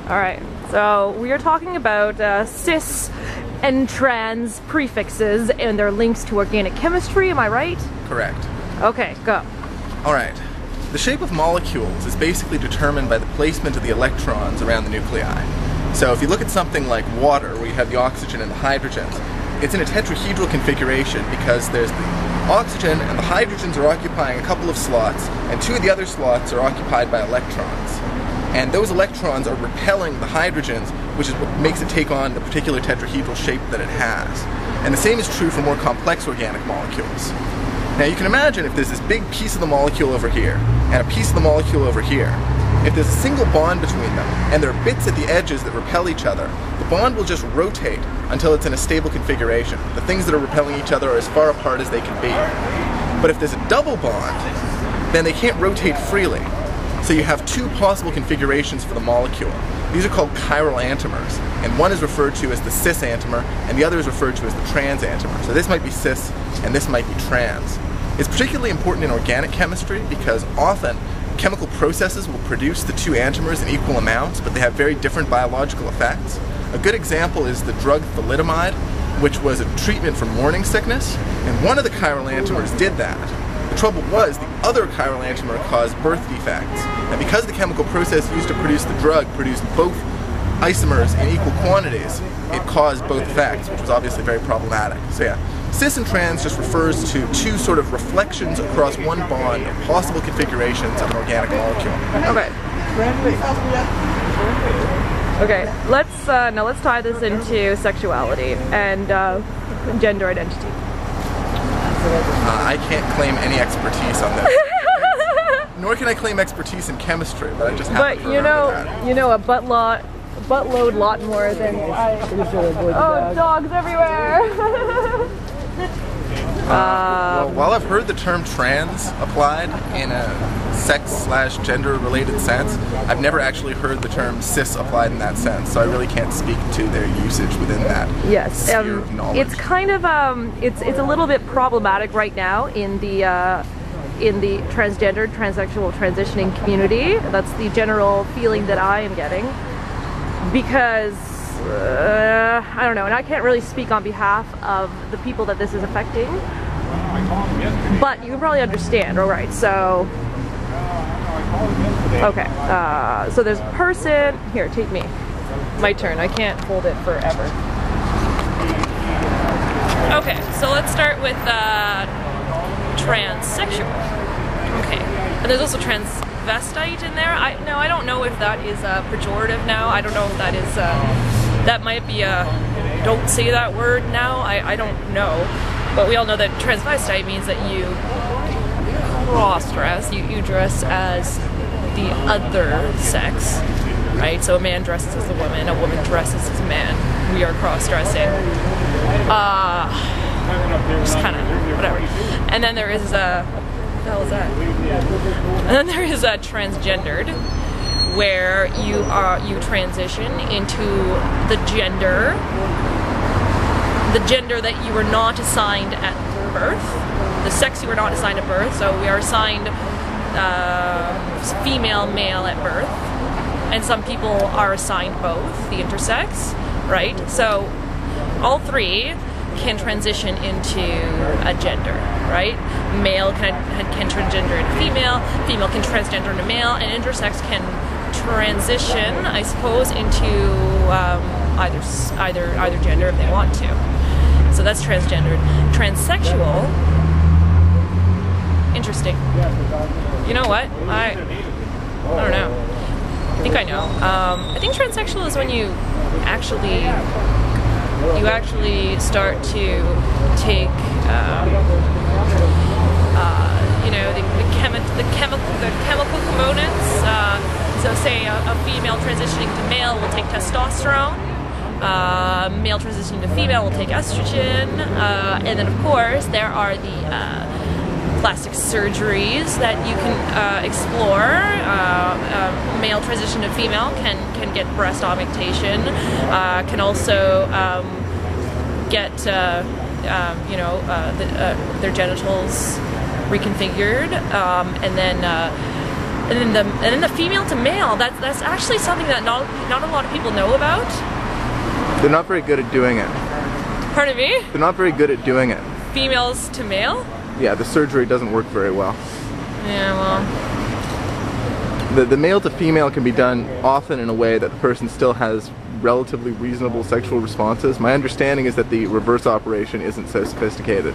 Alright, so we are talking about cis and trans prefixes and their links to organic chemistry, am I right? Correct. Okay, go. Alright. The shape of molecules is basically determined by the placement of the electrons around the nuclei. So if you look at something like water, where you have the oxygen and the hydrogens, it's in a tetrahedral configuration because there's the oxygen and the hydrogens are occupying a couple of slots, and two of the other slots are occupied by electrons. And those electrons are repelling the hydrogens, which is what makes it take on the particular tetrahedral shape that it has. And the same is true for more complex organic molecules. Now you can imagine if there's this big piece of the molecule over here, and a piece of the molecule over here, if there's a single bond between them, and there are bits at the edges that repel each other, the bond will just rotate until it's in a stable configuration. The things that are repelling each other are as far apart as they can be. But if there's a double bond, then they can't rotate freely. So you have two possible configurations for the molecule. These are called chiral antimers, and one is referred to as the cis antimer, and the other is referred to as the trans antimer. So this might be cis, and this might be trans. It's particularly important in organic chemistry because often chemical processes will produce the two antimers in equal amounts, but they have very different biological effects. A good example is the drug thalidomide, which was a treatment for morning sickness, and one of the chiral antimers did that. The trouble was, the other chiral antimer caused birth defects, and because the chemical process used to produce the drug produced both isomers in equal quantities, it caused both effects, which was obviously very problematic. So yeah, cis and trans just refers to two sort of reflections across one bond of possible configurations of an organic molecule. Okay. Okay, now let's tie this into sexuality and gender identity. I can't claim any expertise on this. Nor can I claim expertise in chemistry, but I just happen to remember that. You know a buttload lot more than oh, dogs everywhere! Well, while I've heard the term trans applied in a sex/gender related sense, I've never actually heard the term cis applied in that sense, so I really can't speak to their usage within that sphere of knowledge. It's kind of it's a little bit problematic right now in the transgender, transsexual, transitioning community. That's the general feeling that I am getting, because I don't know, and I can't really speak on behalf of the people that this is affecting, but you can probably understand. All right, so okay, so there's a person here. Take me, my turn. I can't hold it forever. Okay, so let's start with transsexual. Okay, and there's also transvestite in there. I don't know if that is pejorative now. I don't know if that is that might be a don't say that word now. I don't know, but we all know that transvestite means that you cross-dress. You dress as the other sex, right? So a man dresses as a woman dresses as a man. We are cross-dressing. Just kind of whatever. And then there is a what the hell is that? And then there is a transgendered, where you transition into the gender that you were not assigned at birth, the sex you were not assigned at birth. So we are assigned female, male at birth, and some people are assigned both, the intersex, right? So all three can transition into a gender, right? Male can transgender into female, female can transgender into male, and intersex can transition, I suppose, into either gender if they want to. So that's transgendered. Transsexual, interesting. You know what? I don't know. I think I know. I think transsexual is when you actually start to take you know, the chemical components. So say a female transitioning to male will take testosterone. Male transitioning to female will take estrogen, and then of course there are the plastic surgeries that you can explore. Male transition to female can get breast augmentation, can also get you know, their genitals reconfigured, and then And then the female to male, that's actually something that not a lot of people know about. They're not very good at doing it. Pardon me? They're not very good at doing it. Females to male? Yeah, the surgery doesn't work very well. Yeah, well. The male to female can be done often in a way that the person still has relatively reasonable sexual responses. My understanding is that the reverse operation isn't so sophisticated.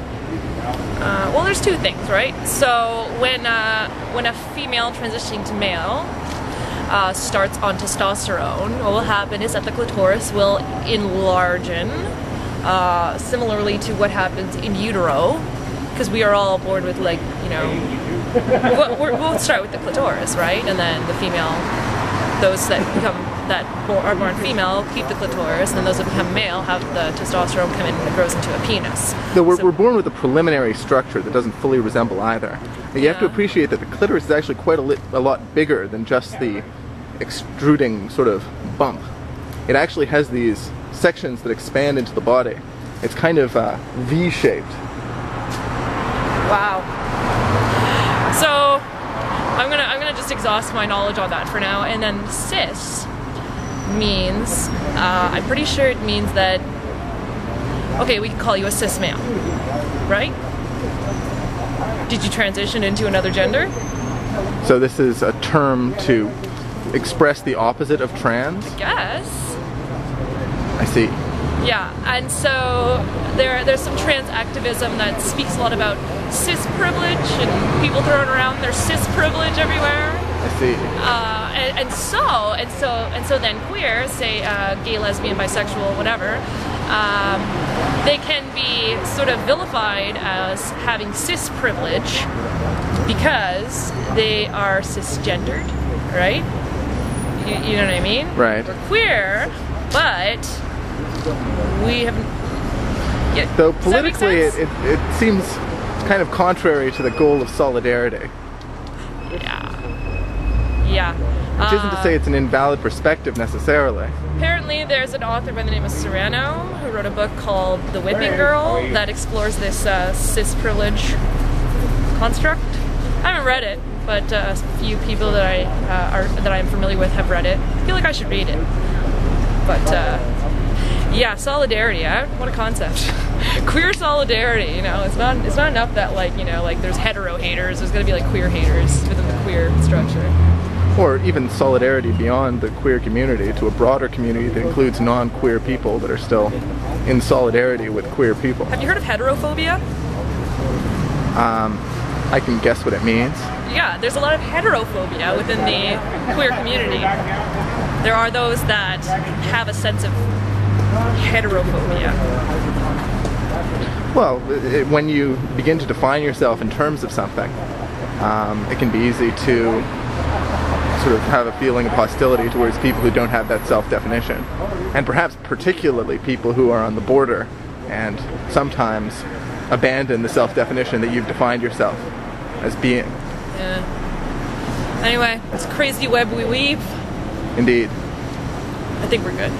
Well, there's two things, right? So when a female transitioning to male starts on testosterone, what will happen is that the clitoris will enlarge, similarly to what happens in utero, because we are all born with, like, you know, we'll start with the clitoris, right? And then the female, those that are born female keep the clitoris, and then those that become male have the testosterone come in and it grows into a penis. So we're born with a preliminary structure that doesn't fully resemble either. You have to appreciate that the clitoris is actually quite a lot bigger than just the extruding sort of bump. It actually has these sections that expand into the body. It's kind of V-shaped. Wow. So I'm gonna just exhaust my knowledge on that for now. And then cis means, I'm pretty sure it means that, okay, we can call you a cis male, right? Did you transition into another gender? So this is a term to express the opposite of trans? I guess. I see. Yeah, and so there's some trans activism that speaks a lot about cis privilege and people throwing around their cis privilege everywhere. I see. And so then queer, say gay, lesbian, bisexual, whatever, they can be sort of vilified as having cis privilege because they are cisgendered, right? You know what I mean? Right. We're queer, but we haven't. Yeah, so politically, it seems kind of contrary to the goal of solidarity. Yeah. Which isn't to say it's an invalid perspective necessarily. Apparently there's an author by the name of Serrano who wrote a book called The Whipping Girl that explores this cis privilege construct. I haven't read it, but a few people that I am familiar with have read it. I feel like I should read it. But yeah, solidarity, what a concept. Queer solidarity, you know, it's not enough that, like, you know, like there's hetero haters, there's gonna be like queer haters within the queer structure. Or even solidarity beyond the queer community to a broader community that includes non-queer people that are still in solidarity with queer people. Have you heard of heterophobia? I can guess what it means. Yeah, there's a lot of heterophobia within the queer community. There are those that have a sense of heterophobia. Well, when you begin to define yourself in terms of something, it can be easy to sort of have a feeling of hostility towards people who don't have that self-definition. And perhaps particularly people who are on the border and sometimes abandon the self-definition that you've defined yourself as being. Yeah. Anyway, it's a crazy web we weave. Indeed. I think we're good.